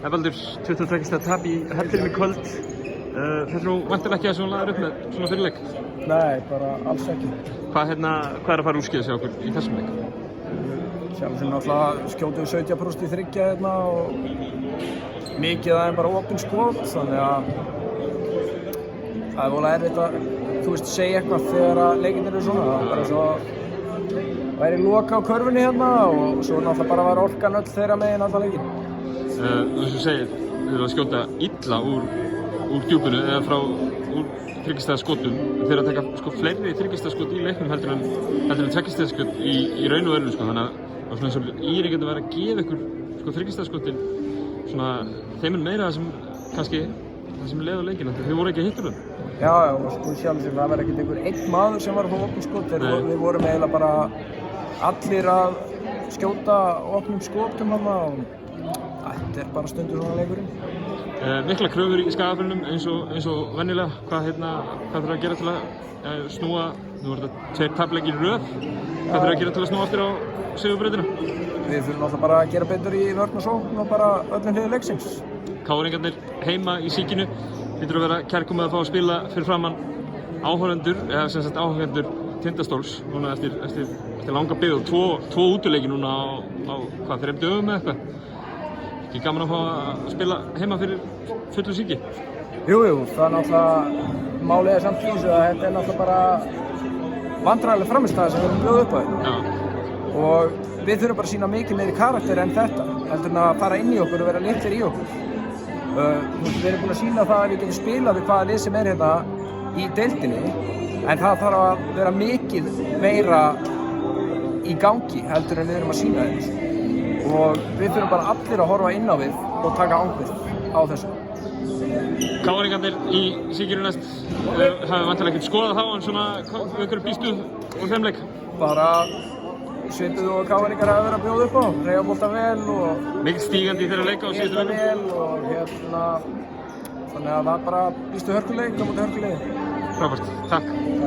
Evaldur, 22 stiga tap í Hellinum í kvöld. Þetta nú væntanlega ekki að svona laður upp með svona fyrirleik? Nei, bara alls ekki. Hvað er að fara úrskeiðis hjá okkur í þessum leik? Sjálf sem náttúrulega skjótum við 70% í þriggja hérna og mikið aðeins bara opin skot, þannig að það er voðalega erfitt að, þú veist, segja eitthvað þegar að leikirnir eru svona. Það er bara svo væri loka á körfunni hérna og svo náttúrulega bara var orkan öll þeirra megin allan leikinn. Þess að segja, þið eru að skjóta illa úr djúpinu eða frá úr þryggjastaðaskotum. Þeir eru að taka sko fleiri þryggjastaðaskot í leiknum heldur en tveggjastaðaskot í raun og veru sko, þannig að svona eins og Íri getur verið að gefa ykkur sko þryggjastaðaskotin svona þeim meira það sem kannski það sem leið á leikinn, þau voru ekki að hittur þau. Já, og sko sjálf sem það var ekkert einhver einn maður sem var að fá opnum skot, við vorum eiginlega bara allir að skjóta opnum skotum hana og þetta er bara stundur svona leikurinn. Mikla kröfur í Skagafirðinum eins og venjulega. Hvað þurfa að gera til að snúa, nú er þetta 2 tapleikir í röð, hvað þurfa að gera til að snúa aftur á sigurbrautina? Við þurfum náttúrulega bara að gera betur í vörn og sókn og bara öllum hliðum leiksins. KR-ingarnir heima í Síkinu, hlýtur að vera kærkomið að fá að spila fyrir framann áhorfendur, eða sem sagt áhorfendur Tindastóls, núna eftir langa bið og tvo útileiki núna á hvað, 3 dögum eða eitthvað. Ekki gaman að fá að spila heima fyrir fullu Síki? Jú, það er náttúrulega málið samt í þessu að þetta er náttúrulega bara vandræðileg frammistaða sem við erum bjóð upp á þetta. Og við þurfum bara að sýna mikið meiri karakter en þetta, heldur en að fara inn í okkur og vera litlir í okkur. Við erum búin að sýna það að við getum spilað við hvaða lið sem er hérna í deildinni, en það þarf að vera mikið meira í gangi heldur en við erum að sýna þetta. Og við þurfum bara allir að horfa inn á við og taka ábyrgð á þessu. KR-ingarnir í Síkinu næst, hafið vantilega ekkert skoðað þá, en svona, hvað ykkur býstu úr þeim leik? Bara svipuð og KR-ingar hafa verið að bjóða upp á, hreyfa boltann vel og mikið stígandi í þeirra leika á síðustu vikum. Vel og hérna, þannig að það bara býstu hörkuleik á móti hörkulegi. Frábært, takk.